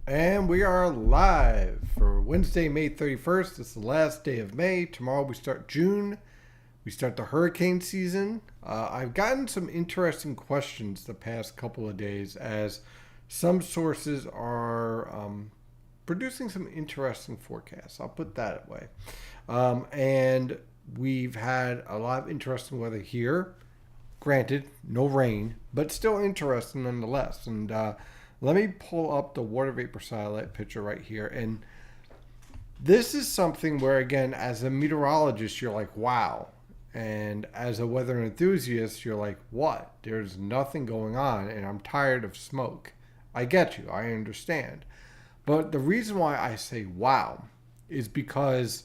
And we are live for Wednesday, May 31st. It's the last day of May. Tomorrow we start June. We start the hurricane season. I've gotten some interesting questions the past couple of days as some sources are producing some interesting forecasts. I'll put that way. And we've had a lot of interesting weather here. Granted, no rain, but still interesting nonetheless. And let me pull up the water vapor satellite picture right here. And this is something where, again, as a meteorologist, you're like, wow. And as a weather enthusiast, you're like, what? There's nothing going on, and I'm tired of smoke. I get you. I understand. But the reason why I say wow is because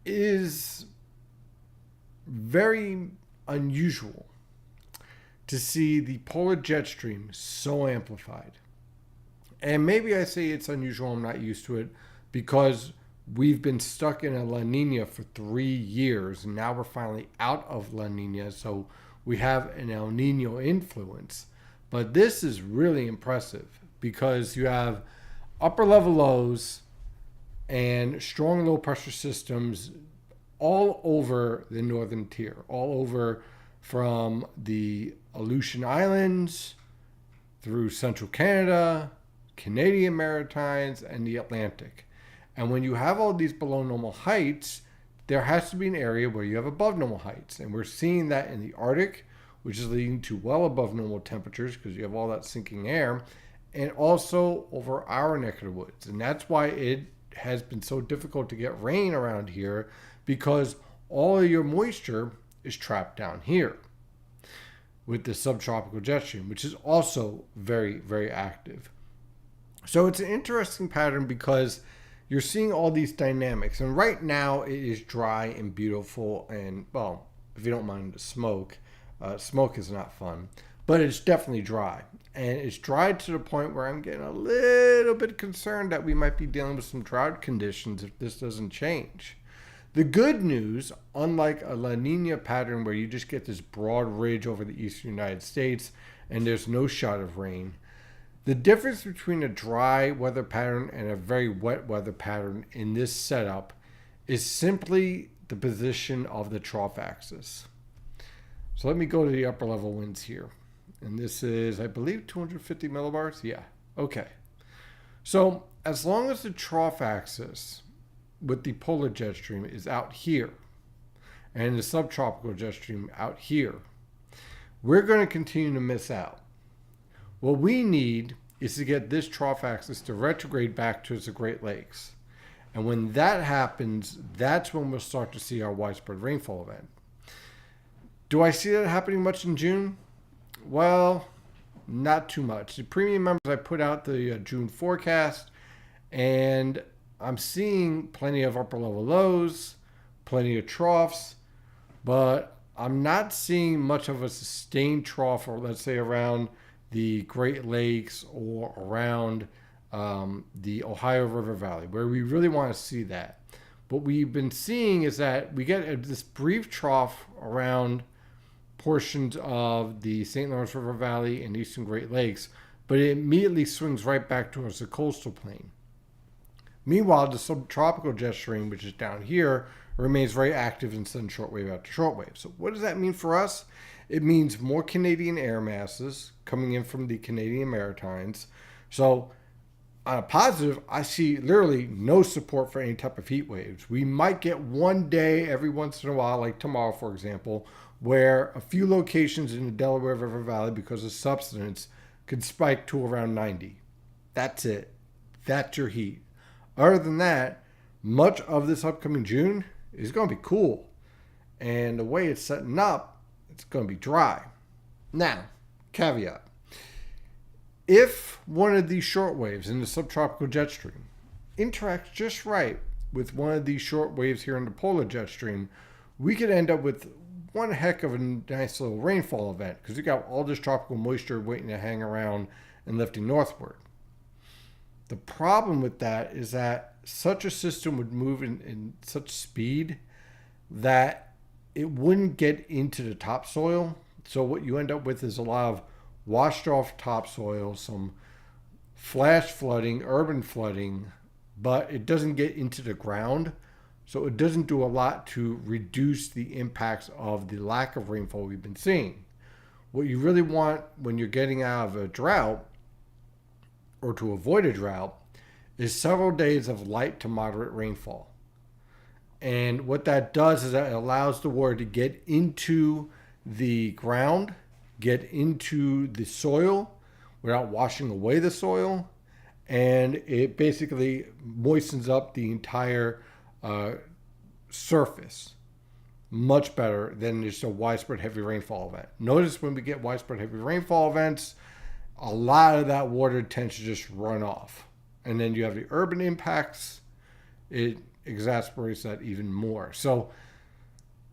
it is very unusual to see the polar jet stream so amplified. And maybe I say it's unusual, I'm not used to it, because we've been stuck in a La Nina for 3 years, and now we're finally out of La Nina, so we have an El Nino influence. But this is really impressive because you have upper level lows and strong low pressure systems all over the northern tier, all over from the Aleutian Islands through central Canada, Canadian Maritimes, and the Atlantic. And when you have all these below normal heights, there has to be an area where you have above normal heights. And we're seeing that in the Arctic, which is leading to well above normal temperatures because you have all that sinking air, and also over our neck of the woods. And that's why it has been so difficult to get rain around here, because all of your moisture is trapped down here with the subtropical jet stream, which is also very, very active. So it's an interesting pattern because you're seeing all these dynamics. And right now it is dry and beautiful. And, well, if you don't mind the smoke, smoke is not fun. But it's definitely dry. And it's dry to the point where I'm getting a little bit concerned that we might be dealing with some drought conditions if this doesn't change. The good news, unlike a La Nina pattern where you just get this broad ridge over the eastern United States and there's no shot of rain, the difference between a dry weather pattern and a very wet weather pattern in this setup is simply the position of the trough axis. So let me go to the upper level winds here. And this is, I believe, 250 millibars. Yeah. Okay. So as long as the trough axis with the polar jet stream is out here and the subtropical jet stream out here, we're going to continue to miss out. What we need is to get this trough axis to retrograde back towards the Great Lakes. And when that happens, that's when we'll start to see our widespread rainfall event. Do I see that happening much in June? Well, not too much. The premium members, I put out the June forecast, and I'm seeing plenty of upper level lows, plenty of troughs, but I'm not seeing much of a sustained trough, or let's say around the Great Lakes or around the Ohio River Valley, where we really want to see that. What we've been seeing is that we get this brief trough around portions of the St. Lawrence River Valley and Eastern Great Lakes, but it immediately swings right back towards the coastal plain. Meanwhile, the subtropical jet stream, which is down here, remains very active and sends shortwave after shortwave. So what does that mean for us? It means more Canadian air masses coming in from the Canadian Maritimes. So on a positive, I see literally no support for any type of heat waves. We might get one day every once in a while, like tomorrow, for example, where a few locations in the Delaware River Valley, because of subsidence, could spike to around 90. That's it. That's your heat. Other than that, much of this upcoming June is going to be cool. And the way it's setting up, it's going to be dry. Now, caveat. If one of these short waves in the subtropical jet stream interacts just right with one of these short waves here in the polar jet stream, we could end up with one heck of a nice little rainfall event because you got all this tropical moisture waiting to hang around and lifting northward. The problem with that is that such a system would move in such speed that it wouldn't get into the topsoil. So what you end up with is a lot of washed off topsoil, some flash flooding, urban flooding, but it doesn't get into the ground. So it doesn't do a lot to reduce the impacts of the lack of rainfall we've been seeing. What you really want when you're getting out of a drought, or to avoid a drought, is several days of light to moderate rainfall. And what that does is that it allows the water to get into the ground, get into the soil without washing away the soil, and it basically moistens up the entire surface much better than just a widespread heavy rainfall event. Notice when we get widespread heavy rainfall events, a lot of that water tends to just run off. And then you have the urban impacts. It exacerbates that even more. So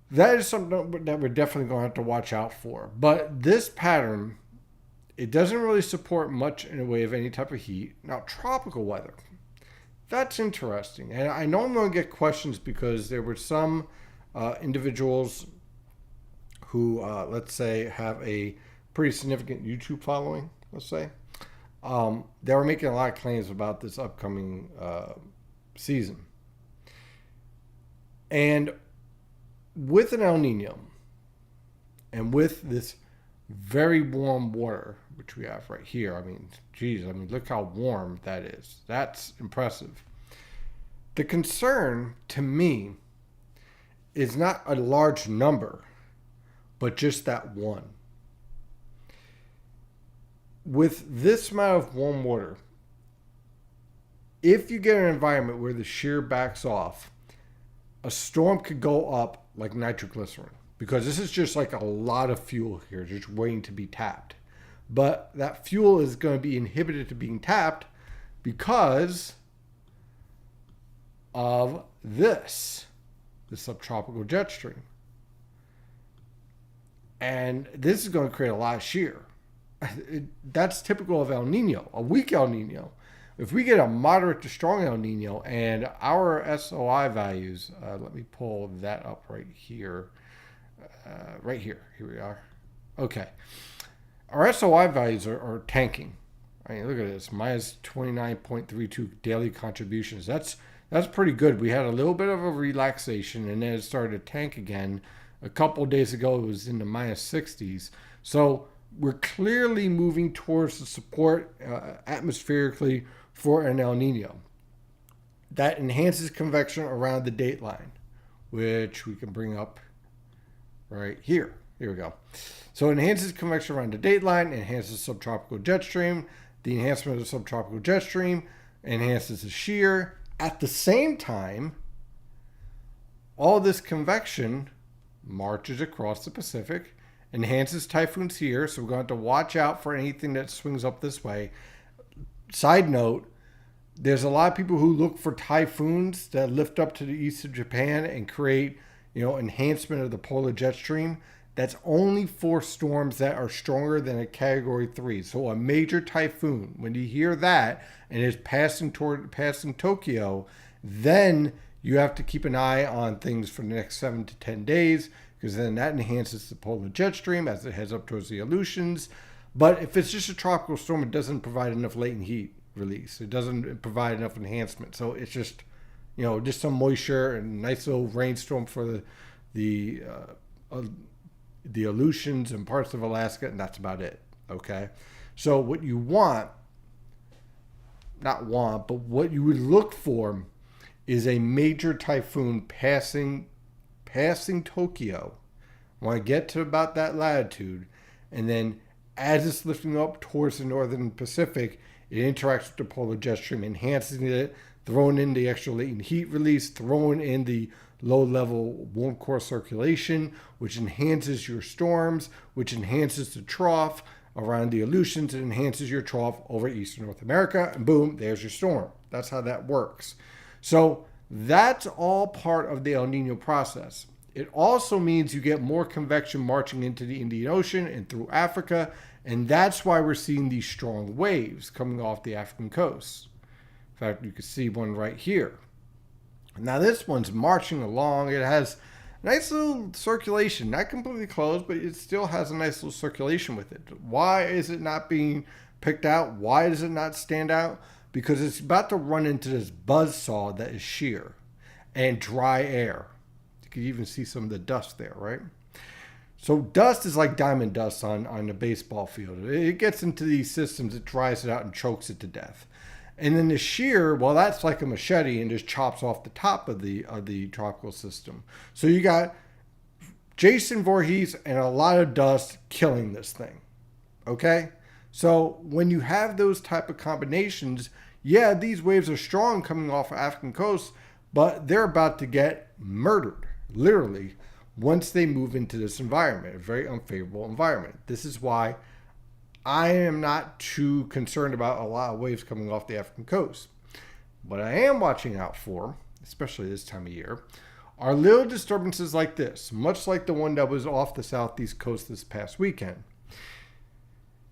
that is something that we're definitely going to have to watch out for. But this pattern, it doesn't really support much in the way of any type of heat. Now, tropical weather, that's interesting. And I know I'm going to get questions because there were some individuals who, let's say, have a pretty significant YouTube following, let's say. They were making a lot of claims about this upcoming season. And with an El Nino and with this very warm water, which we have right here, look how warm that is. That's impressive. The concern to me is not a large number, but just that one. With this amount of warm water, if you get an environment where the shear backs off, a storm could go up like nitroglycerin, because this is just like a lot of fuel here just waiting to be tapped. But that fuel is going to be inhibited to being tapped because of this, the subtropical jet stream. And this is going to create a lot of shear. That's typical of El Nino, a weak El Nino. If we get a moderate to strong El Nino and our SOI values, let me pull that up right here. Here we are. Okay. Our SOI values are tanking. I mean, look at this, minus 29.32 daily contributions. That's pretty good. We had a little bit of a relaxation and then it started to tank again. A couple days ago, it was in the minus 60s. So we're clearly moving towards the support atmospherically for an El Nino. That enhances convection around the dateline, which we can bring up right here. Here we go. So it enhances convection around the dateline, enhances subtropical jet stream. The enhancement of the subtropical jet stream enhances the shear. At the same time, all this convection marches across the Pacific, enhances typhoons here, so we're going to have to watch out for anything that swings up this way. Side note, there's a lot of people who look for typhoons that lift up to the east of Japan and create, enhancement of the polar jet stream. That's only for storms that are stronger than a Category 3. So a major typhoon, when you hear that and it's passing Tokyo, then you have to keep an eye on things for the next 7 to 10 days, because then that enhances the polar jet stream as it heads up towards the Aleutians. But if it's just a tropical storm, it doesn't provide enough latent heat release. It doesn't provide enough enhancement. So it's just, just some moisture and a nice little rainstorm for the Aleutians and parts of Alaska, and that's about it. Okay. So what you but what you would look for is a major typhoon passing Tokyo. Want to get to about that latitude, and then as it's lifting up towards the northern Pacific, it interacts with the polar jet stream, enhancing it, throwing in the extra latent heat release, throwing in the low-level warm core circulation, which enhances your storms, which enhances the trough around the Aleutians, and enhances your trough over eastern North America, and boom, there's your storm. That's how that works. So that's all part of the El Nino process. It also means you get more convection marching into the Indian Ocean and through Africa, and that's why we're seeing these strong waves coming off the African coast. In fact, you can see one right here. Now this one's marching along. It has nice little circulation, not completely closed, but it still has a nice little circulation with it. Why is it not being picked out. Why does it not stand out? Because it's about to run into this buzzsaw that is shear and dry air. You can even see some of the dust there, right? So dust is like diamond dust on a baseball field. It gets into these systems, it dries it out and chokes it to death. And then the shear, well, that's like a machete and just chops off the top of the tropical system. So you got Jason Voorhees and a lot of dust killing this thing. Okay? So when you have those type of combinations, yeah, these waves are strong coming off of African coast, but they're about to get murdered, literally, once they move into this environment, a very unfavorable environment. This is why I am not too concerned about a lot of waves coming off the African coast. What I am watching out for, especially this time of year, are little disturbances like this, much like the one that was off the southeast coast this past weekend.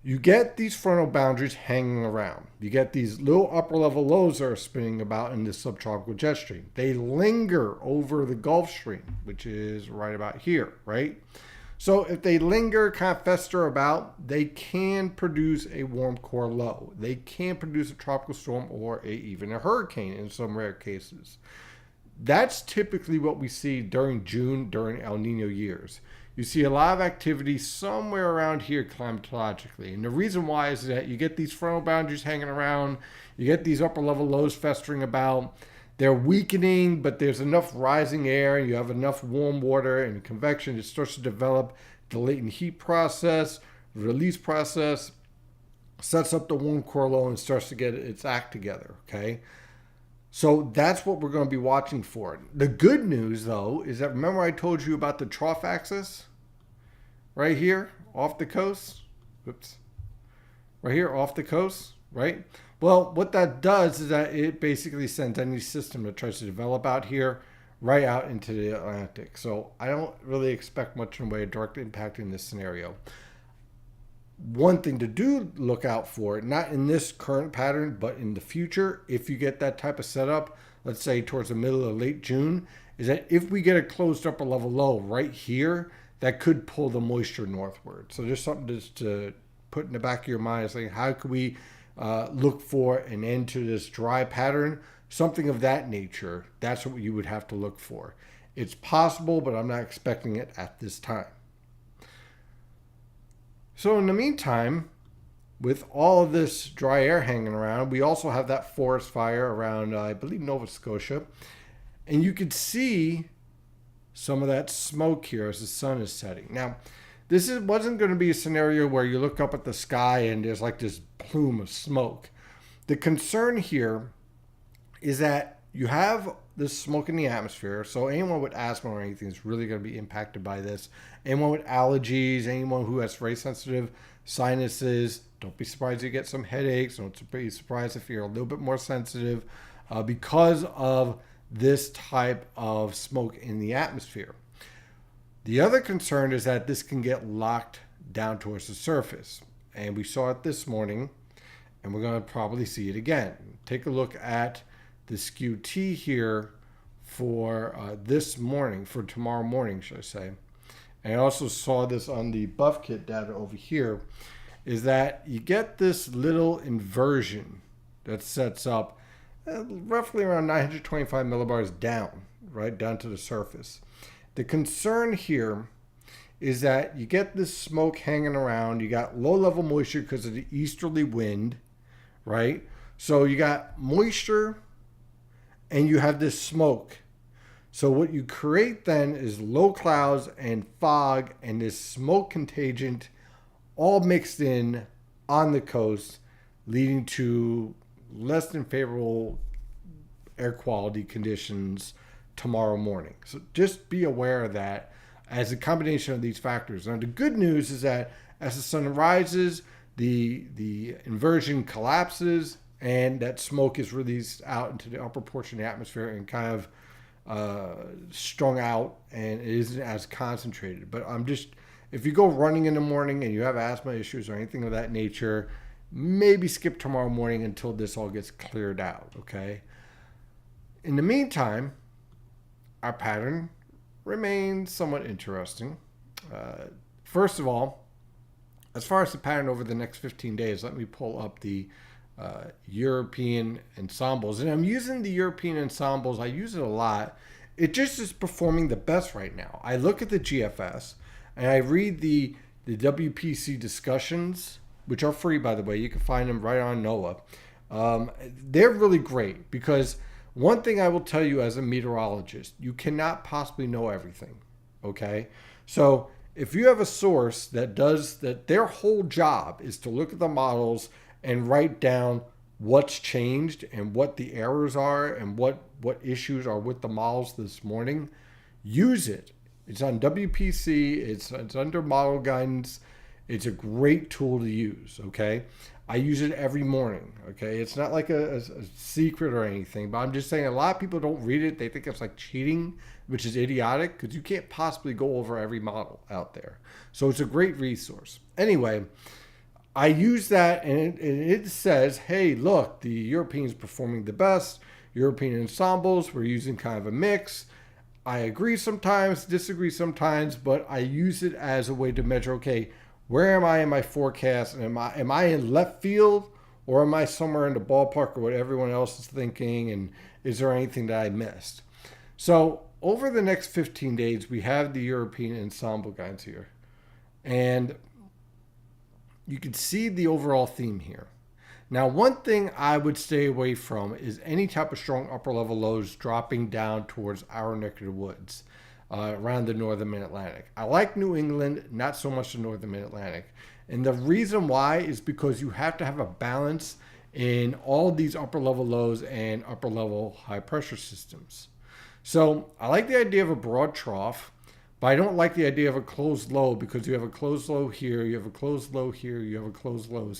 You get these frontal boundaries hanging around. You get these little upper level lows that are spinning about in the subtropical jet stream. They linger over the Gulf Stream, which is right about here, right? So if they linger, kind of fester about, they can produce a warm core low. They can produce a tropical storm or even a hurricane in some rare cases. That's typically what we see during June, during El Nino years. You see a lot of activity somewhere around here climatologically. And the reason why is that you get these frontal boundaries hanging around, you get these upper level lows festering about, they're weakening, but there's enough rising air, you have enough warm water and convection, it starts to develop the latent heat process, release process, sets up the warm core low and starts to get its act together, okay? So that's what we're going to be watching for. The good news, though, is that remember I told you about the trough axis right here off the coast? Oops. Right here off the coast, right? Well, what that does is that it basically sends any system that tries to develop out here right out into the Atlantic. So I don't really expect much in the way of direct impact in this scenario. One thing to do, look out for, not in this current pattern, but in the future, if you get that type of setup, let's say towards the middle or late June, is that if we get a closed upper level low right here, that could pull the moisture northward. So there's something just to put in the back of your mind. It's like, how could we look for an end to this dry pattern? Something of that nature. That's what you would have to look for. It's possible, but I'm not expecting it at this time. So in the meantime, with all of this dry air hanging around, we also have that forest fire around, I believe, Nova Scotia. And you could see some of that smoke here as the sun is setting. Now, wasn't going to be a scenario where you look up at the sky and there's like this plume of smoke. The concern here is that you have this smoke in the atmosphere, so anyone with asthma or anything is really going to be impacted by this. Anyone with allergies, anyone who has very sensitive sinuses, don't be surprised you get some headaches. Don't be surprised if you're a little bit more sensitive because of this type of smoke in the atmosphere. The other concern is that this can get locked down towards the surface. And we saw it this morning, and we're going to probably see it again. Take a look at the skew T here for this morning, for tomorrow morning, should I say. And I also saw this on the buff kit data over here, is that you get this little inversion that sets up roughly around 925 millibars down, right down to the surface. The concern here is that you get this smoke hanging around. You got low level moisture because of the easterly wind, right? So you got moisture and you have this smoke. So what you create then is low clouds and fog and this smoke contagion all mixed in on the coast, leading to less than favorable air quality conditions tomorrow morning. So just be aware of that as a combination of these factors. Now the good news is that as the sun rises, the inversion collapses and that smoke is released out into the upper portion of the atmosphere and kind of strung out, and it isn't as concentrated. But if you go running in the morning and you have asthma issues or anything of that nature, maybe skip tomorrow morning until this all gets cleared out, okay? In the meantime, our pattern remains somewhat interesting. First of all, As far as the pattern over the next 15 days, let me pull up the European ensembles. And I'm using the European ensembles. I use it a lot. It just is performing the best right now. I look at the GFS and I read the WPC discussions, which are free, by the way. You can find them right on NOAA. They're really great because one thing I will tell you as a meteorologist, you cannot possibly know everything. Okay? So if you have a source that does that, their whole job is to look at the models and write down what's changed and what the errors are and what issues are with the models this morning, use it. It's on WPC. It's under model guidance. It's a great tool to use. Okay, I use it every morning. Okay, it's not like a secret or anything, but I'm just saying a lot of people don't read it. They think it's like cheating, which is idiotic because you can't possibly go over every model out there. So it's a great resource. Anyway, I use that and it says, hey, look, the Europeans performing the best. European ensembles, we're using kind of a mix. I agree sometimes, disagree sometimes, but I use it as a way to measure, okay, where am I in my forecast? And am I in left field or am I somewhere in the ballpark of what everyone else is thinking? And is there anything that I missed? So over the next 15 days, we have the European ensemble guides here. And you can see the overall theme here. Now, one thing I would stay away from is any type of strong upper level lows dropping down towards our neck of the woods around the northern mid-Atlantic. I like New England, not so much the northern mid-Atlantic. And the reason why is because you have to have a balance in all these upper level lows and upper level high pressure systems. So I like the idea of a broad trough, but I don't like the idea of a closed low because you have a closed low here, you have a closed low here, you have a closed low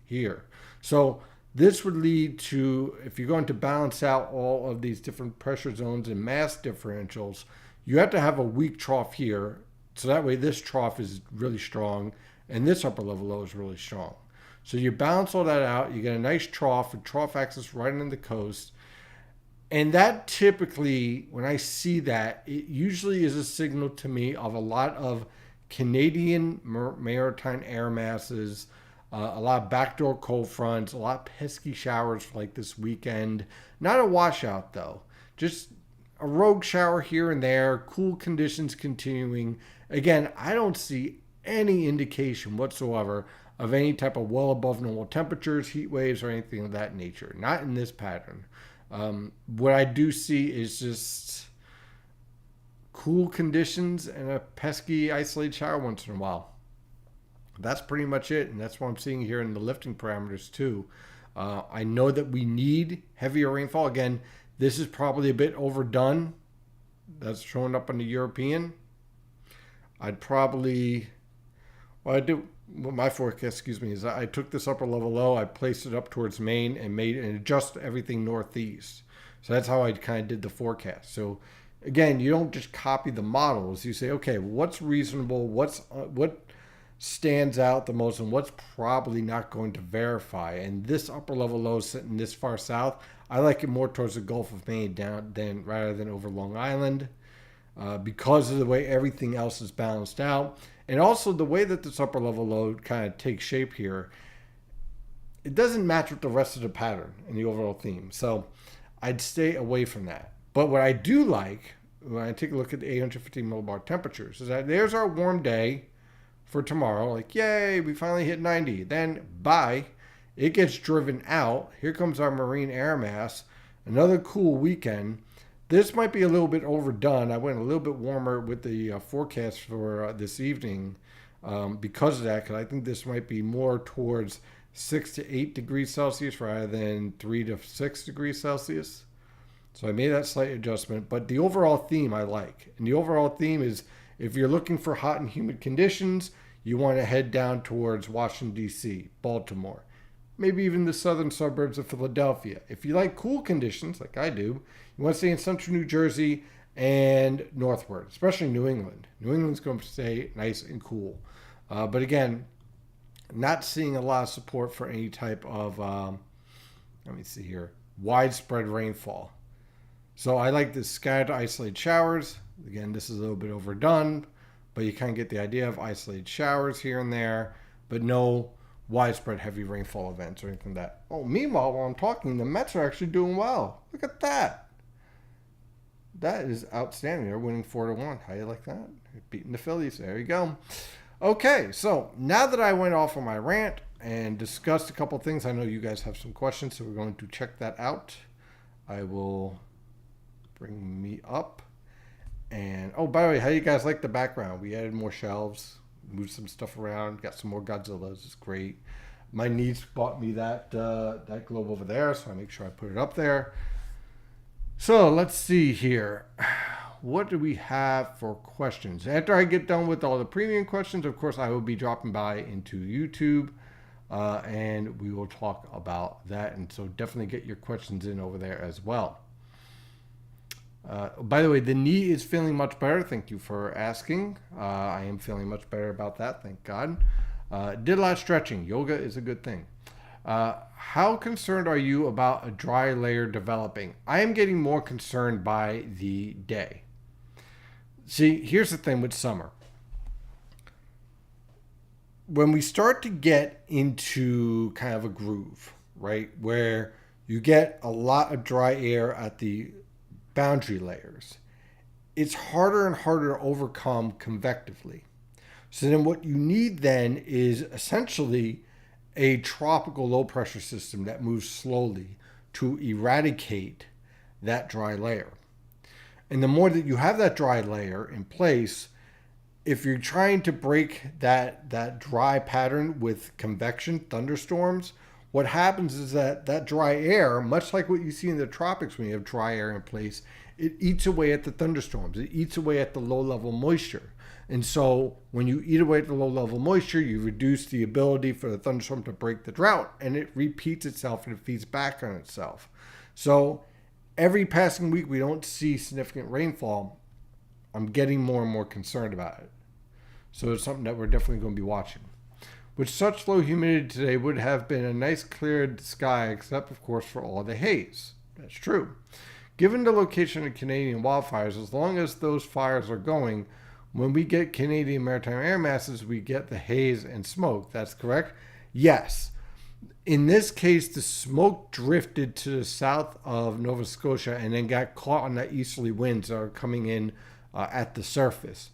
here. So this would lead to, if you're going to balance out all of these different pressure zones and mass differentials, you have to have a weak trough here. So that way this trough is really strong and this upper level low is really strong. So you balance all that out, you get a nice trough, a trough axis right in the coast. And that typically, when I see that, it usually is a signal to me of a lot of Canadian maritime air masses, a lot of backdoor cold fronts, a lot of pesky showers for like this weekend. Not a washout though, just a rogue shower here and there, cool conditions continuing. Again, I don't see any indication whatsoever of any type of well above normal temperatures, heat waves, or anything of that nature. Not in this pattern. What I do see is just cool conditions and a pesky isolated shower once in a while. That's pretty much it, and that's what I'm seeing here in the lifting parameters too. I know that we need heavier rainfall. Again, this is probably a bit overdone. That's showing up on the European. I'd probably, my forecast, is I took this upper level low, I placed it up towards Maine and adjust everything northeast. So that's how I kind of did the forecast. So again, you don't just copy the models. You say, okay, what's reasonable? What stands out the most and what's probably not going to verify? And this upper level low sitting this far south, I like it more towards the Gulf of Maine rather than over Long Island because of the way everything else is balanced out. And also the way that this upper level low kind of takes shape here, it doesn't match with the rest of the pattern and the overall theme. So I'd stay away from that. But what I do like, when I take a look at the 850 millibar temperatures, is that there's our warm day for tomorrow. Like, yay, we finally hit 90. Then, bye. It gets driven out. Here comes our marine air mass. Another cool weekend. This might be a little bit overdone. I went a little bit warmer with the forecast for this evening because of that, because I think this might be more towards 6 to 8 degrees Celsius rather than 3 to 6 degrees Celsius. So I made that slight adjustment. But the overall theme I like. And the overall theme is if you're looking for hot and humid conditions, you want to head down towards Washington, D.C., Baltimore, maybe even the southern suburbs of Philadelphia. If you like cool conditions, like I do, you want to stay in central New Jersey and northward, especially New England. New England's going to stay nice and cool. But again, not seeing a lot of support for any type of, let me see here, widespread rainfall. So I like the scattered isolated showers. Again, this is a little bit overdone, but you kind of get the idea of isolated showers here and there. but no widespread heavy rainfall events or anything like that. Oh, meanwhile, while I'm talking, the Mets are actually doing well. Look at that. That is outstanding. They're winning 4-1. How you like that? Beating the Phillies. There you go. Okay, so now that I went off on my rant and discussed a couple things, I know you guys have some questions, so we're going to check that out. I will bring me up. And, oh, by the way, how you guys like the background? We added more shelves, moved some stuff around, got some more Godzillas. It's great. My niece bought me that globe over there, so I make sure I put it up there. So let's see here. What do we have for questions? After I get done with all the premium questions, of course, I will be dropping by into YouTube, and we will talk about that. And so definitely get your questions in over there as well. By the way, the knee is feeling much better. Thank you for asking. I am feeling much better about that. Thank God. Did a lot of stretching. Yoga is a good thing. How concerned are you about a dry layer developing? I am getting more concerned by the day. See, here's the thing with summer. When we start to get into kind of a groove, right, where you get a lot of dry air at the boundary layers, it's harder and harder to overcome convectively. So then what you need then is essentially a tropical low pressure system that moves slowly to eradicate that dry layer. And the more that you have that dry layer in place, if you're trying to break that dry pattern with convection, thunderstorms, what happens is that dry air, much like what you see in the tropics when you have dry air in place, it eats away at the thunderstorms. It eats away at the low-level moisture. And so when you eat away at the low-level moisture, you reduce the ability for the thunderstorm to break the drought, and it repeats itself and it feeds back on itself. So every passing week we don't see significant rainfall, I'm getting more and more concerned about it. So it's something that we're definitely going to be watching. With such low humidity today would have been a nice cleared sky, except of course for all the haze. That's true. Given the location of Canadian wildfires, as long as those fires are going, when we get Canadian maritime air masses, we get the haze and smoke. That's correct? Yes. In this case, the smoke drifted to the south of Nova Scotia and then got caught on the easterly winds that are coming in at the surface.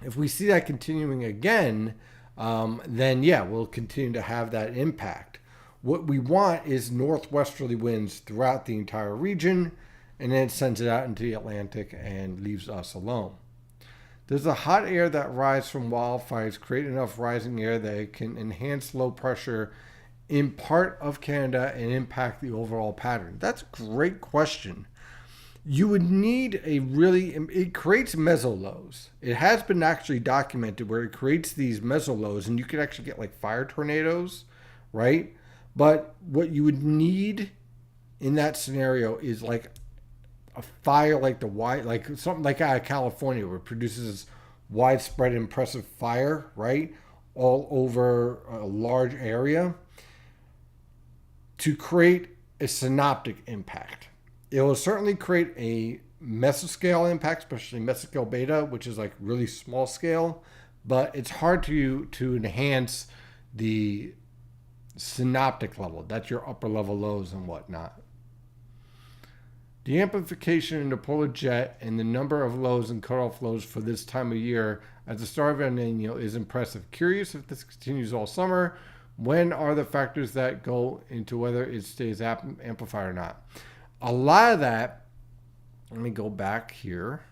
If we see that continuing again, then yeah, we'll continue to have that impact. What we want is northwesterly winds throughout the entire region, and then it sends it out into the Atlantic and leaves us alone. Does the hot air that rises from wildfires create enough rising air that it can enhance low pressure in part of Canada and impact the overall pattern? That's a great question. You would need it creates mesolows. It has been actually documented where it creates these mesolows, and you could actually get like fire tornadoes, right? But what you would need in that scenario is like a fire like something like out of California where it produces widespread impressive fire, right? All over a large area to create a synoptic impact. It will certainly create a mesoscale impact, especially mesoscale beta, which is like really small scale, but it's hard to enhance the synoptic level. That's your upper level lows and whatnot. The amplification in the polar jet and the number of lows and cutoff lows for this time of year at the start of El Nino is impressive. Curious if this continues all summer. When are the factors that go into whether it stays amplified or not? A lot of that, let me go back here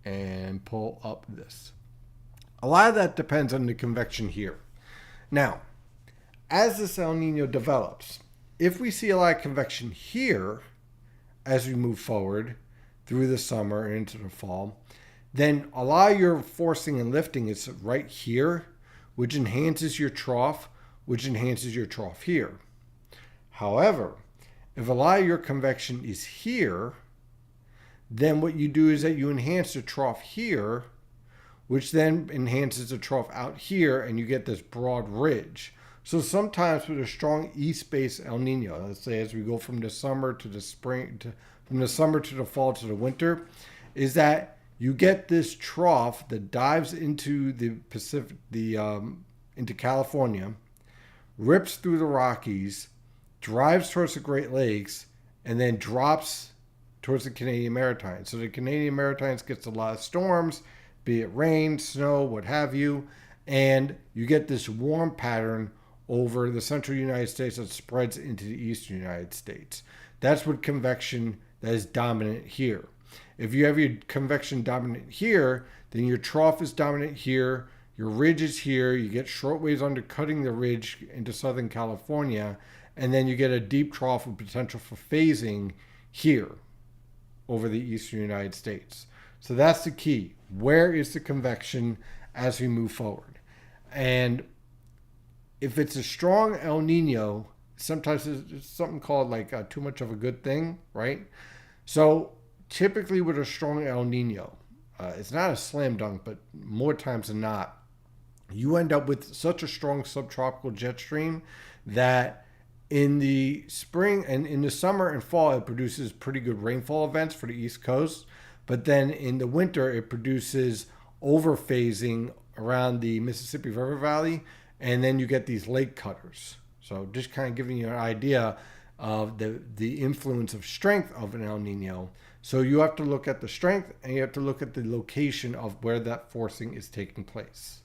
and pull up this. A lot of that depends on the convection here. Now, as this El Nino develops, if we see a lot of convection here as we move forward through the summer and into the fall, then a lot of your forcing and lifting is right here, which enhances your trough, which enhances your trough here. However, if a lot of your convection is here, then what you do is that you enhance the trough here, which then enhances the trough out here, and you get this broad ridge. So sometimes with a strong east-based El Nino, let's say as we go from the summer to the spring, from the summer to the fall to the winter, is that you get this trough that dives into the into California, rips through the Rockies, drives towards the Great Lakes, and then drops towards the Canadian Maritimes. So the Canadian Maritimes gets a lot of storms, be it rain, snow, what have you, and you get this warm pattern over the central United States that spreads into the eastern United States. That's what convection that is dominant here. If you have your convection dominant here, then your trough is dominant here, your ridge is here, you get short waves undercutting the ridge into Southern California, and then you get a deep trough with potential for phasing here over the eastern United States. So that's the key. Where is the convection as we move forward? And if it's a strong El Nino, sometimes it's something called like too much of a good thing, right? So typically with a strong El Nino, it's not a slam dunk, but more times than not, you end up with such a strong subtropical jet stream that in the spring and in the summer and fall, it produces pretty good rainfall events for the East Coast. But then in the winter, it produces overphasing around the Mississippi River Valley. And then you get these lake cutters. So just kind of giving you an idea of the influence of strength of an El Nino. So you have to look at the strength and you have to look at the location of where that forcing is taking place.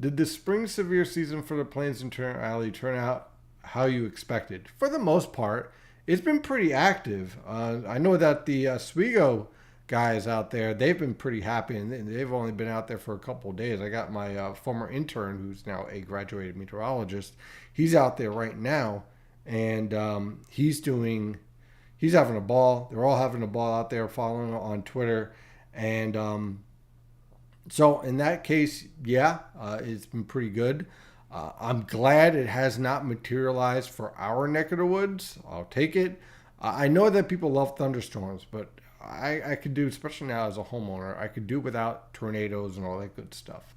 Did the spring severe season for the Plains and Turner Alley turn out how you expected? For the most part, it's been pretty active. I know that the Oswego guys out there, they've been pretty happy, and they've only been out there for a couple of days. I got my former intern, who's now a graduated meteorologist. He's out there right now, and he's having a ball. They're all having a ball out there, following on Twitter, and so in that case, yeah, it's been pretty good. I'm glad it has not materialized for our neck of the woods. I'll take it. I know that people love thunderstorms, but I could do, especially now as a homeowner, I could do without tornadoes and all that good stuff.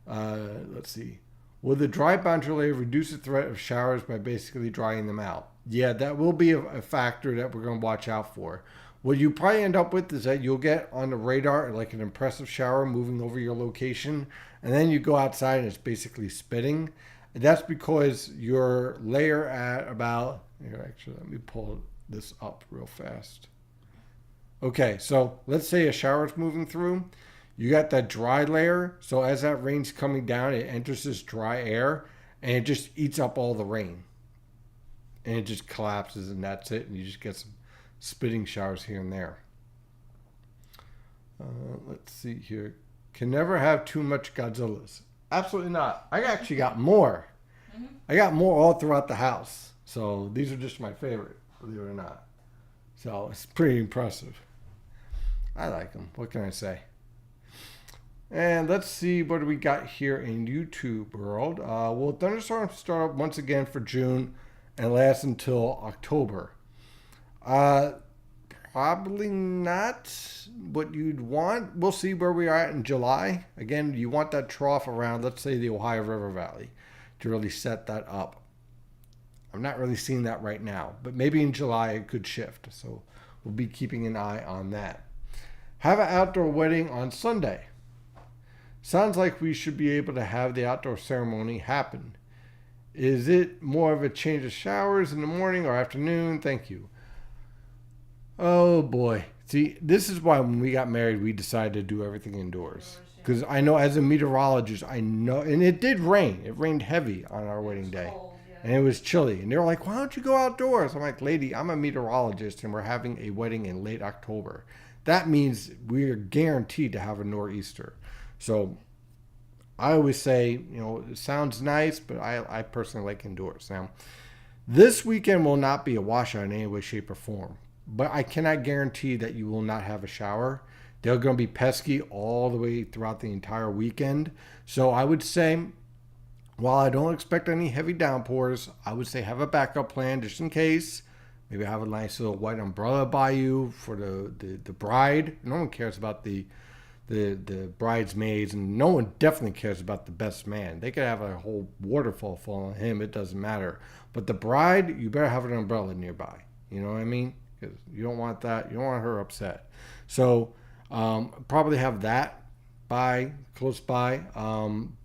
Let's see. Will the dry boundary layer reduce the threat of showers by basically drying them out? Yeah, that will be a factor that we're going to watch out for. What you probably end up with is that you'll get on the radar like an impressive shower moving over your location, and then you go outside and it's basically spitting. And that's because your layer at about, here, actually, let me pull this up real fast. Okay, so let's say a shower's moving through. You got that dry layer, so as that rain's coming down, it enters this dry air, and it just eats up all the rain. And it just collapses, and that's it, and you just get some spitting showers here and there. Let's see here. Can never have too much Godzillas. Absolutely not. I actually got more. I got more all throughout the house. So these are just my favorite, believe it or not. So it's pretty impressive. I like them. What can I say? And let's see what do we got here in YouTube world. Well, thunderstorms start up once again for June and last until October. Probably not what you'd want. We'll see where we are at in July. Again, you want that trough around, let's say, the Ohio River Valley to really set that up. I'm not really seeing that right now, but maybe in July it could shift. So we'll be keeping an eye on that. Have an outdoor wedding on Sunday. Sounds like we should be able to have the outdoor ceremony happen. Is it more of a change of showers in the morning or afternoon? Thank you. Oh boy. See, this is why when we got married, we decided to do everything indoors. Because I know as a meteorologist, I know, and it did rain. It rained heavy on our wedding day. Cold, yeah. And it was chilly. And they were like, why don't you go outdoors? I'm like, lady, I'm a meteorologist and we're having a wedding in late October. That means we're guaranteed to have a nor'easter. So I always say, you know, it sounds nice, but I personally like indoors. Now, this weekend will not be a washout in any way, shape, or form. But I cannot guarantee that you will not have a shower. They're going to be pesky all the way throughout the entire weekend. So I would say, while I don't expect any heavy downpours, I would say have a backup plan just in case. Maybe have a nice little white umbrella by you for the bride. No one cares about the bridesmaids, and no one definitely cares about the best man. They could have a whole waterfall fall on him. It doesn't matter. But the bride, you better have an umbrella nearby. You know what I mean? Because you don't want that. You don't want her upset. So probably have that close by.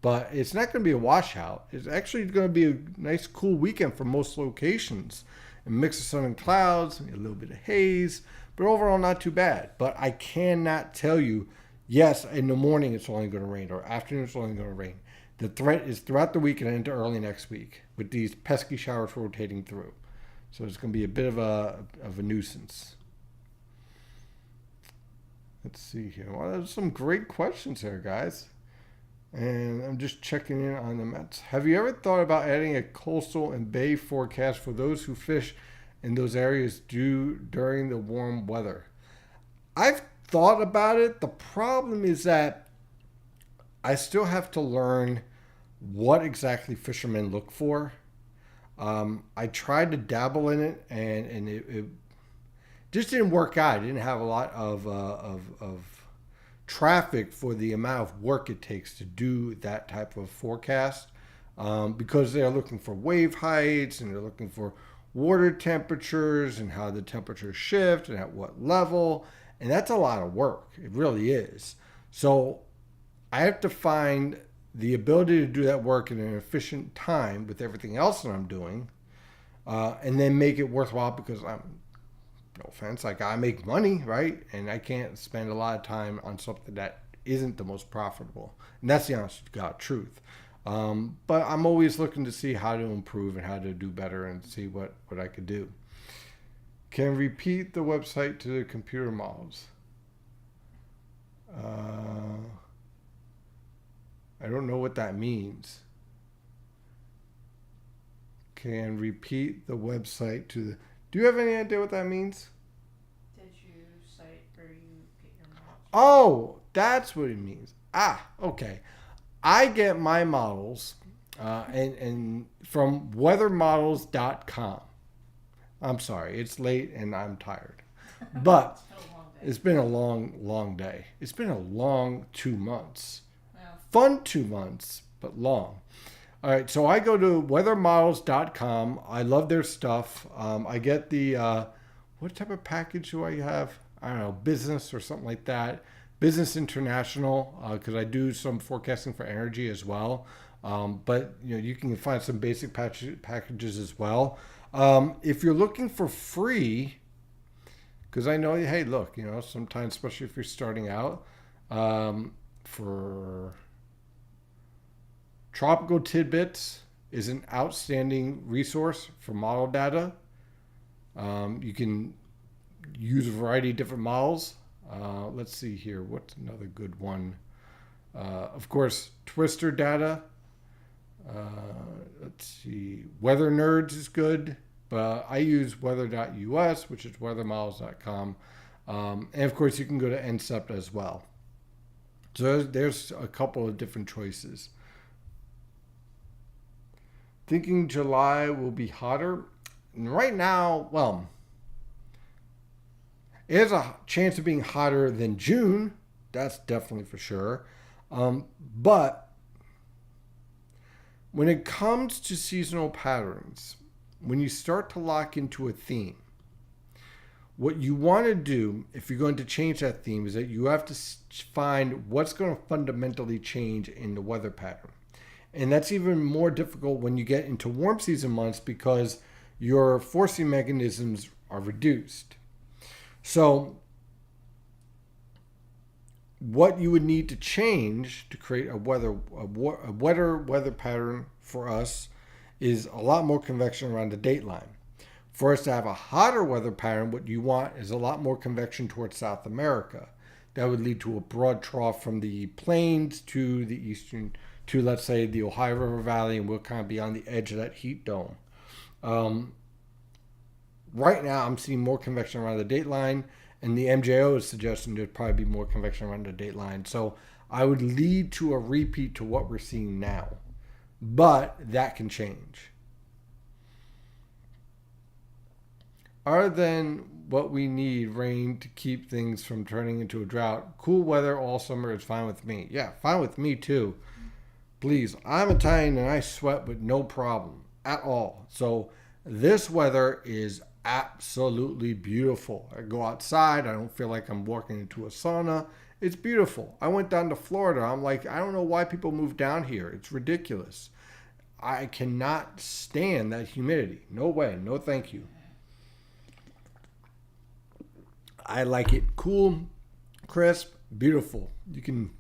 But it's not going to be a washout. It's actually going to be a nice, cool weekend for most locations. A mix of sun and clouds, a little bit of haze, but overall not too bad. But I cannot tell you, yes, in the morning it's only going to rain, or afternoon it's only going to rain. The threat is throughout the week and into early next week with these pesky showers rotating through. So it's going to be a bit of a nuisance. Let's see here. Well, there's some great questions here, guys. And I'm just checking in on the Mets. Have you ever thought about adding a coastal and bay forecast for those who fish in those areas during the warm weather? I've thought about it. The problem is that I still have to learn what exactly fishermen look for. I tried to dabble in it, and it just didn't work out. I didn't have a lot of traffic for the amount of work it takes to do that type of forecast, because they're looking for wave heights and they're looking for water temperatures and how the temperatures shift and at what level. And that's a lot of work. It really is. So I have to find the ability to do that work in an efficient time with everything else that I'm doing, and then make it worthwhile, because no offense, like, I make money, right? And I can't spend a lot of time on something that isn't the most profitable. And that's the honest to God truth. But I'm always looking to see how to improve and how to do better and see what I could do. Can repeat the website to the computer models. I don't know what that means. Can repeat the website to the... Do you have any idea what that means? Did you cite where you get your models? Oh, that's what it means. Okay. I get my models and from weathermodels.com. I'm sorry, it's late and I'm tired. But it's been a long day. It's been a long 2 months. Well, Fun 2 months, but long. All right, so I go to weathermodels.com. I love their stuff. I get the, what type of package do I have? I don't know, business or something like that. Business International, because I do some forecasting for energy as well. But you can find some basic packages as well. If you're looking for free, because I know, hey, look, sometimes, especially if you're starting out, for Tropical Tidbits is an outstanding resource for model data. You can use a variety of different models. Let's see here. What's another good one? Of course, Twister data. Let's see. Weather Nerds is good, but I use weather.us, which is weathermodels.com. And of course, you can go to NCEPT as well. So there's a couple of different choices. Thinking July will be hotter. And right now, well, it has a chance of being hotter than June. That's definitely for sure. But when it comes to seasonal patterns, when you start to lock into a theme, what you want to do, if you're going to change that theme, is that you have to find what's going to fundamentally change in the weather pattern. And that's even more difficult when you get into warm season months, because your forcing mechanisms are reduced. So what you would need to change to create a wetter weather pattern for us is a lot more convection around the dateline. For us to have a hotter weather pattern, what you want is a lot more convection towards South America. That would lead to a broad trough from the plains to the eastern, to, let's say, the Ohio River Valley, and we'll kind of be on the edge of that heat dome. Right now, I'm seeing more convection around the dateline, and the MJO is suggesting there'd probably be more convection around the dateline. So I would lead to a repeat to what we're seeing now. But that can change. Other than what we need, rain to keep things from turning into a drought, cool weather all summer is fine with me. Yeah, fine with me too. Please, I'm Italian and I sweat with no problem at all. So this weather is absolutely beautiful. I go outside, I don't feel like I'm walking into a sauna. It's beautiful. I went down to Florida. I'm like, I don't know why people move down here. It's ridiculous. I cannot stand that humidity. No way. No thank you. I like it cool, crisp, beautiful. You can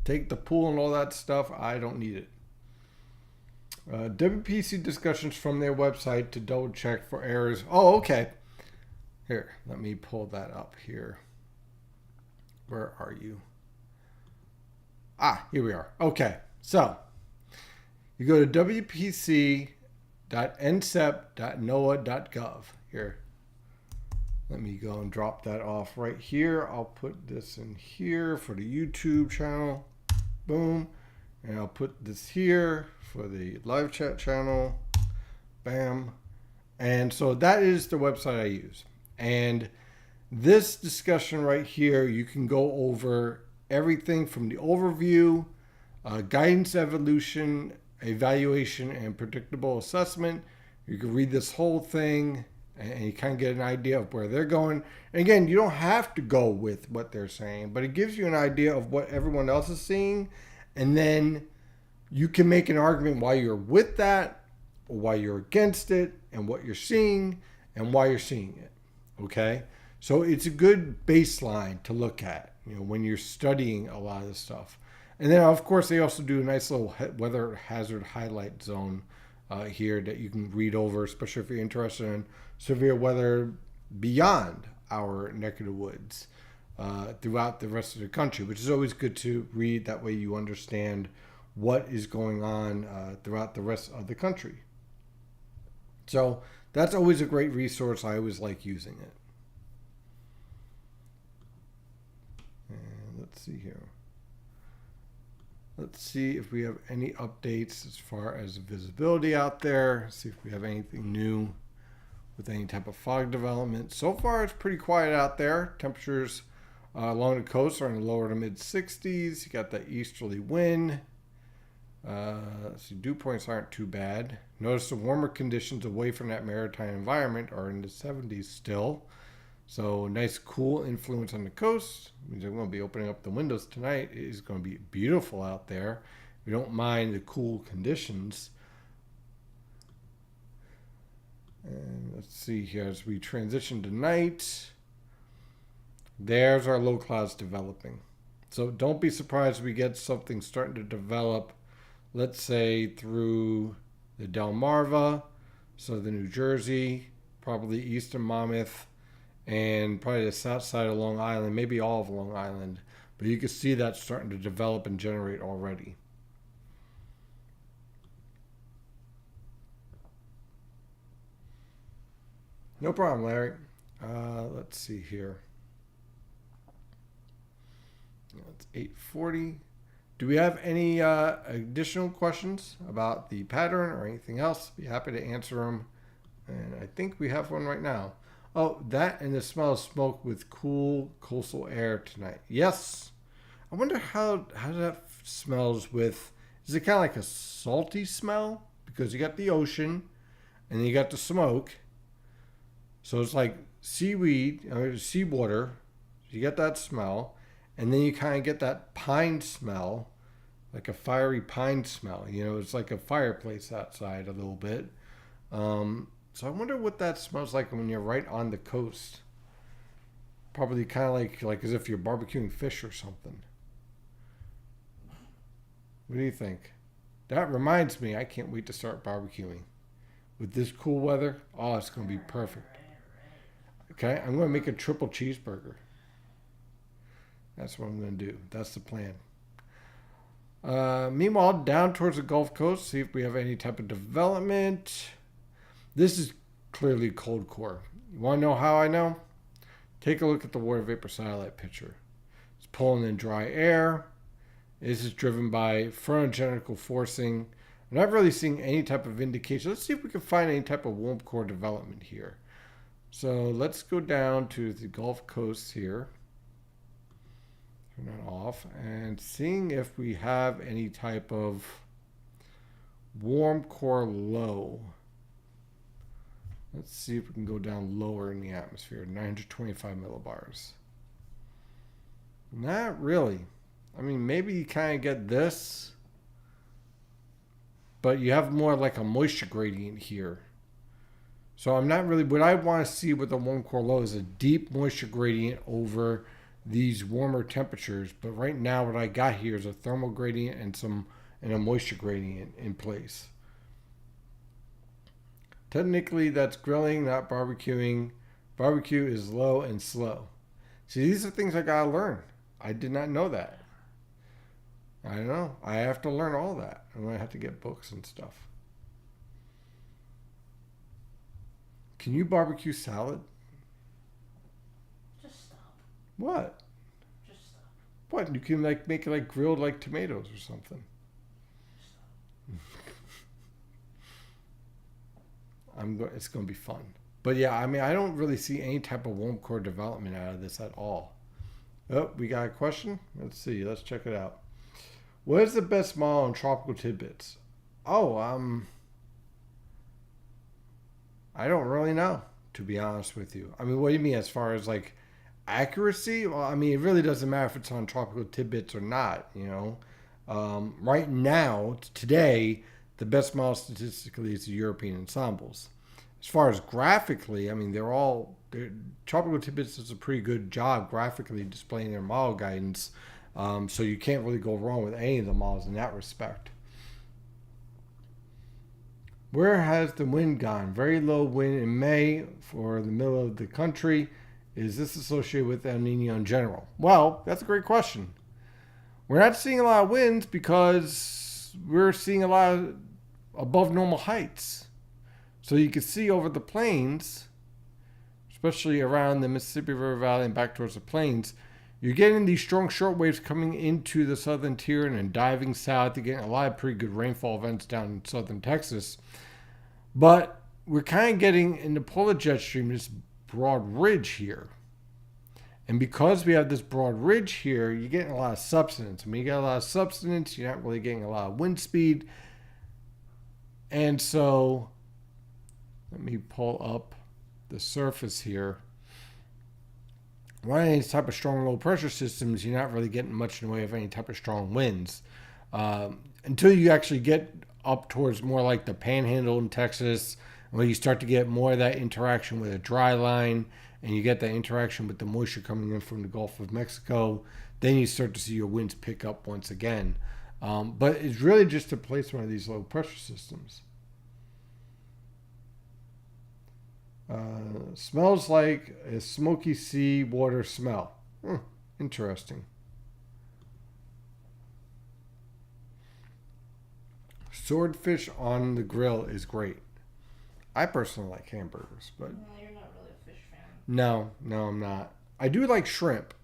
take the pool and all that stuff. I don't need it. WPC discussions from their website to double check for errors. Oh, okay. Here, let me pull that up here. Where are you? Ah, here we are. Okay, so you go to wpc.ncep.noaa.gov. Here, let me go and drop that off right here. I'll put this in here for the YouTube channel. Boom. And I'll put this here for the live chat channel. Bam. And so that is the website I use. And this discussion right here, you can go over everything from the overview, guidance evolution, evaluation, and predictable assessment. You can read this whole thing and you kind of get an idea of where they're going. And again, you don't have to go with what they're saying, but it gives you an idea of what everyone else is seeing. And then you can make an argument why you're with that, or why you're against it, and what you're seeing, and why you're seeing it. Okay? So it's a good baseline to look at, when you're studying a lot of this stuff. And then, of course, they also do a nice little weather hazard highlight zone here that you can read over, especially if you're interested in severe weather beyond our neck of the woods throughout the rest of the country, which is always good to read. That way you understand what is going on throughout the rest of the country. So that's always a great resource. I always like using it. And let's see here. Let's see if we have any updates as far as visibility out there. See if we have anything new with any type of fog development. So far, it's pretty quiet out there. Temperatures along the coast are in the lower to mid 60s. You got that easterly wind. Let's see, dew points aren't too bad. Notice the warmer conditions away from that maritime environment are in the 70s still. So nice cool influence on the coast. Means I'm going to be opening up the windows tonight. It is going to be beautiful out there. We don't mind the cool conditions. And let's see here as we transition to night. There's our low clouds developing. So don't be surprised if we get something starting to develop, let's say through the Delmarva, southern New Jersey, probably eastern Monmouth, and probably the south side of Long Island, maybe all of Long Island. But you can see that starting to develop and generate already. No problem, Larry. Let's see here. It's 8:40. Do we have any additional questions about the pattern or anything else? Be happy to answer them. And I think we have one right now. Oh, that and the smell of smoke with cool coastal air tonight. Yes. I wonder how that smells with, is it kind of like a salty smell? Because you got the ocean and then you got the smoke. So it's like seaweed, seawater. You get that smell. And then you kind of get that pine smell, like a fiery pine smell. It's like a fireplace outside a little bit. So I wonder what that smells like when you're right on the coast. Probably kind of like as if you're barbecuing fish or something. What do you think? That reminds me, I can't wait to start barbecuing. With this cool weather, oh, it's going to be perfect. Okay, I'm going to make a triple cheeseburger. That's what I'm going to do. That's the plan. Meanwhile, down towards the Gulf Coast, see if we have any type of development. This is clearly cold core. You want to know how I know? Take a look at the water vapor satellite picture. It's pulling in dry air. This is driven by phonogenical forcing. I'm not really seeing any type of indication. Let's see if we can find any type of warm core development here. So let's go down to the Gulf Coast here. Turn that off. And seeing if we have any type of warm core low. Let's see if we can go down lower in the atmosphere, 925 millibars. Not really. I mean, maybe you kind of get this, but you have more like a moisture gradient here. So I'm not really, what I want to see with the warm core low is a deep moisture gradient over these warmer temperatures. But right now what I got here is a thermal gradient and a moisture gradient in place. Technically that's grilling, not barbecuing. Barbecue is low and slow. See, these are things I gotta learn. I did not know that. I know. I have to learn all that. I'm gonna have to get books and stuff. Can you barbecue salad? Just stop. What? Just stop. What? You can like make it like grilled like tomatoes or something. Just stop. It's gonna be fun. But yeah, I mean, I don't really see any type of warm core development out of this at all. Oh, we got a question. Let's see. Let's check it out. What is the best model on tropical tidbits? Oh, I don't really know, to be honest with you. I mean, what do you mean as far as like accuracy? Well, I mean, it really doesn't matter if it's on tropical tidbits or not, you know. Right now, today, the best model statistically is the European ensembles. As far as graphically, I mean, tropical tidbits does a pretty good job graphically displaying their model guidance. So you can't really go wrong with any of the models in that respect. Where has the wind gone? Very low wind in May for the middle of the country. Is this associated with El Nino in general? Well, that's a great question. We're not seeing a lot of winds because we're seeing a lot of above normal heights. So you can see over the plains, especially around the Mississippi River Valley and back towards the plains, you're getting these strong short waves coming into the southern tier and then diving south. You're getting a lot of pretty good rainfall events down in southern Texas. But we're kind of getting in the polar jet stream this broad ridge here. And because we have this broad ridge here, you're getting a lot of subsidence. I mean, you get a lot of subsidence, you're not really getting a lot of wind speed. And so, let me pull up the surface here. Running any type of strong low pressure systems, you're not really getting much in the way of any type of strong winds. Until you actually get up towards more like the panhandle in Texas, where you start to get more of that interaction with a dry line, and you get that interaction with the moisture coming in from the Gulf of Mexico, then you start to see your winds pick up once again. But it's really just a placement of these low pressure systems. Smells like a smoky sea water smell. Interesting. Swordfish on the grill is great. I personally like hamburgers, but No, you're not really a fish fan. no, I'm not. I do like shrimp,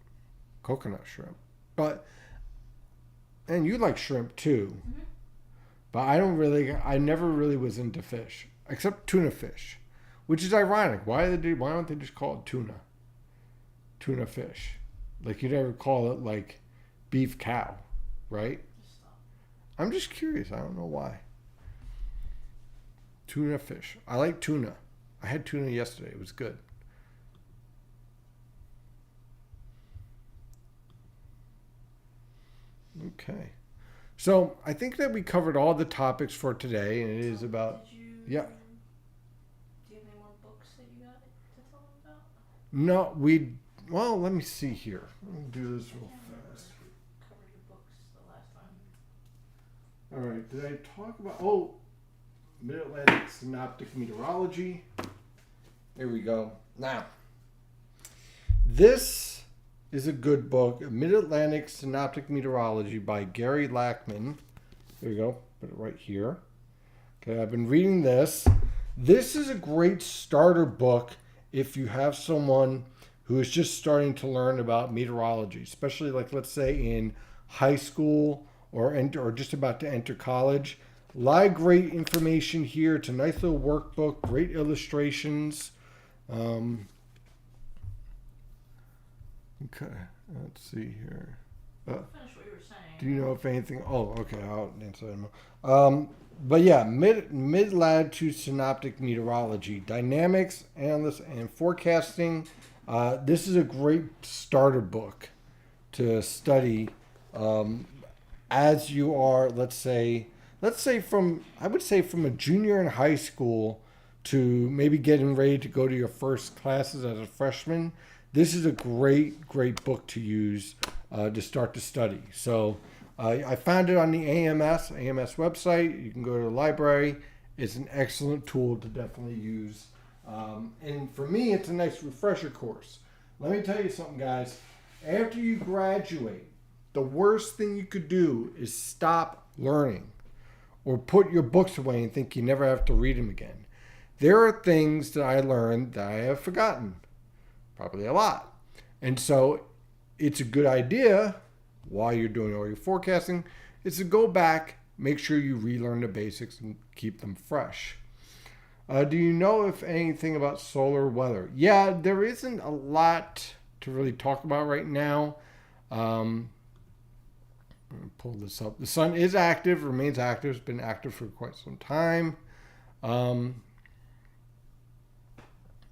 coconut shrimp, and you like shrimp too. Mm-hmm. But I never really was into fish, except tuna fish, which is ironic. Why don't they just call it tuna? Tuna fish. Like you never call it like beef cow, right? Just stop. I'm just curious. I don't know why. Tuna fish. I like tuna. I had tuna yesterday. It was good. Okay. So I think that we covered all the topics for today, and it is about. Did you? Yeah. Do you have any more books that you got to tell them about? No, well, let me see here. Let me do this real fast. Covered your books the last time. All right. Did I talk about? Mid-Atlantic Synoptic Meteorology. Here we go. Now, this is a good book, Mid-Atlantic Synoptic Meteorology by Gary Lackman. There you go. Put it right here. Okay, I've been reading this. This is a great starter book if you have someone who is just starting to learn about meteorology, especially like let's say in high school or just about to enter college. A lot of great information here. It's a nice little workbook, great illustrations. Okay, let's see here. Finish what you were saying. Do you know if anything? Oh, okay, I'll answer that. But yeah, mid-latitude synoptic meteorology, dynamics, analysis, and forecasting. This is a great starter book to study as you are, let's say from, I would say from a junior in high school to maybe getting ready to go to your first classes as a freshman. This is a great book to use to start to study. So I found it on the AMS website. You can go to the library. It's an excellent tool to definitely use. And for me, it's a nice refresher course. Let me tell you something, guys. After you graduate, the worst thing you could do is stop learning or put your books away and think you never have to read them again. There are things that I learned that I have forgotten, probably a lot. And so it's a good idea while you're doing all your forecasting is to go back, make sure you relearn the basics and keep them fresh. Do you know if anything about solar weather? Yeah, there isn't a lot to really talk about right now. I'm going to pull this up. The sun is active, remains active. It's been active for quite some time.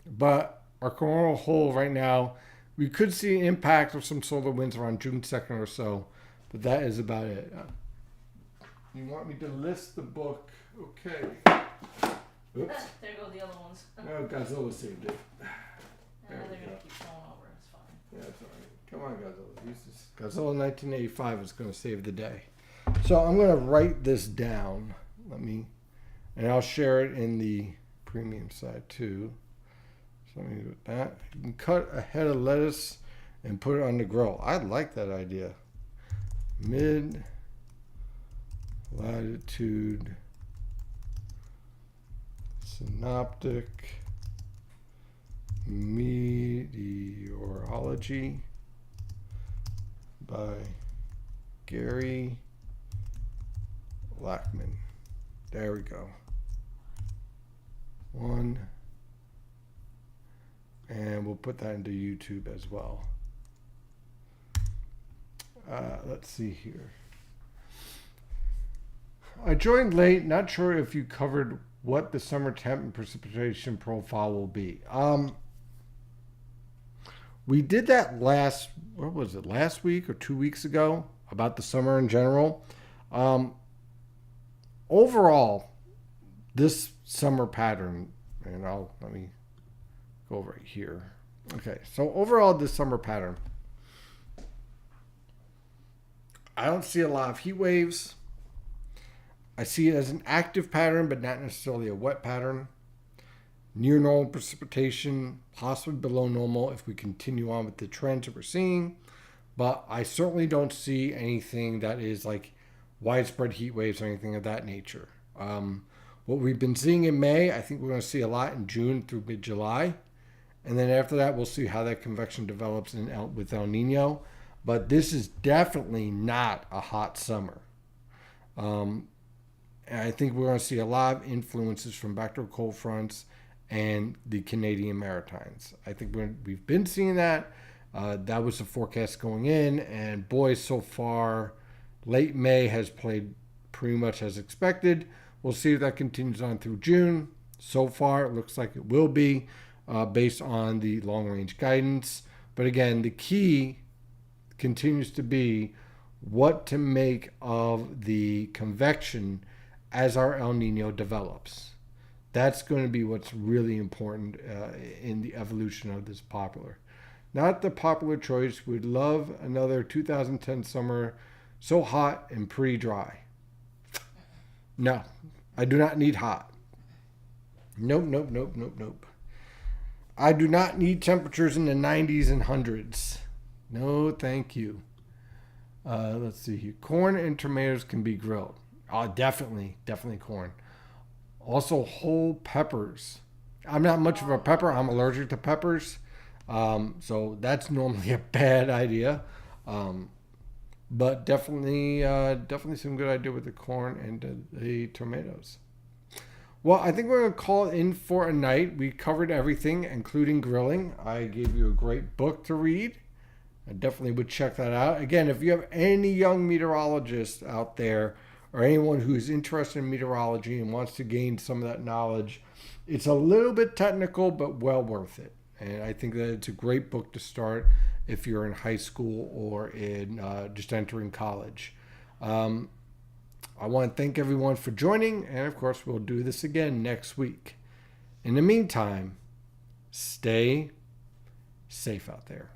But our coronal hole right now, we could see an impact of some solar winds around June 2nd or so. But that is about it. You want me to list the book? Okay. Oops. There go the other ones. Oh, Godzilla saved it. They're going to keep falling over. It's fine. Yeah, it's all right. Come on, Godzilla. Godzilla 1985 is going to save the day. So I'm going to write this down. And I'll share it in the premium side too. So let me do that. You can cut a head of lettuce and put it on the grill. I like that idea. Mid latitude synoptic meteorology by Gary Lackman. There we go. One. And we'll put that into YouTube as well. Let's see here. I joined late, not sure if you covered what the summer temp and precipitation profile will be. We did that last week or 2 weeks ago about the summer in general. Overall, this summer pattern, and let me go right here. Okay, so overall, this summer pattern, I don't see a lot of heat waves. I see it as an active pattern, but not necessarily a wet pattern. Near normal precipitation, possibly below normal if we continue on with the trends that we're seeing. But I certainly don't see anything that is like widespread heat waves or anything of that nature. What we've been seeing in May, I think we're going to see a lot in June through mid-July. And then after that, we'll see how that convection develops with El Nino. But this is definitely not a hot summer. And I think we're going to see a lot of influences from backdoor cold fronts and the Canadian Maritimes. I think we've been seeing that. That was the forecast going in. And boy, so far, late May has played pretty much as expected. We'll see if that continues on through June. So far, it looks like it will be based on the long-range guidance. But again, the key continues to be what to make of the convection as our El Nino develops. That's going to be what's really important in the evolution of this popular. Not the popular choice. We'd love another 2010 summer so hot and pretty dry. No, I do not need hot. Nope. I do not need temperatures in the 90s and hundreds. No, thank you. Let's see here. Corn and tomatoes can be grilled. Oh, definitely corn. Also, whole peppers. I'm not much of a pepper. I'm allergic to peppers. So that's normally a bad idea. But definitely some good idea with the corn and the tomatoes. Well, I think we're going to call it in for a night. We covered everything, including grilling. I gave you a great book to read. I definitely would check that out. Again, if you have any young meteorologists out there or anyone who's interested in meteorology and wants to gain some of that knowledge, it's a little bit technical, but well worth it. And I think that it's a great book to start if you're in high school or in just entering college. I want to thank everyone for joining, and of course, we'll do this again next week. In the meantime, stay safe out there.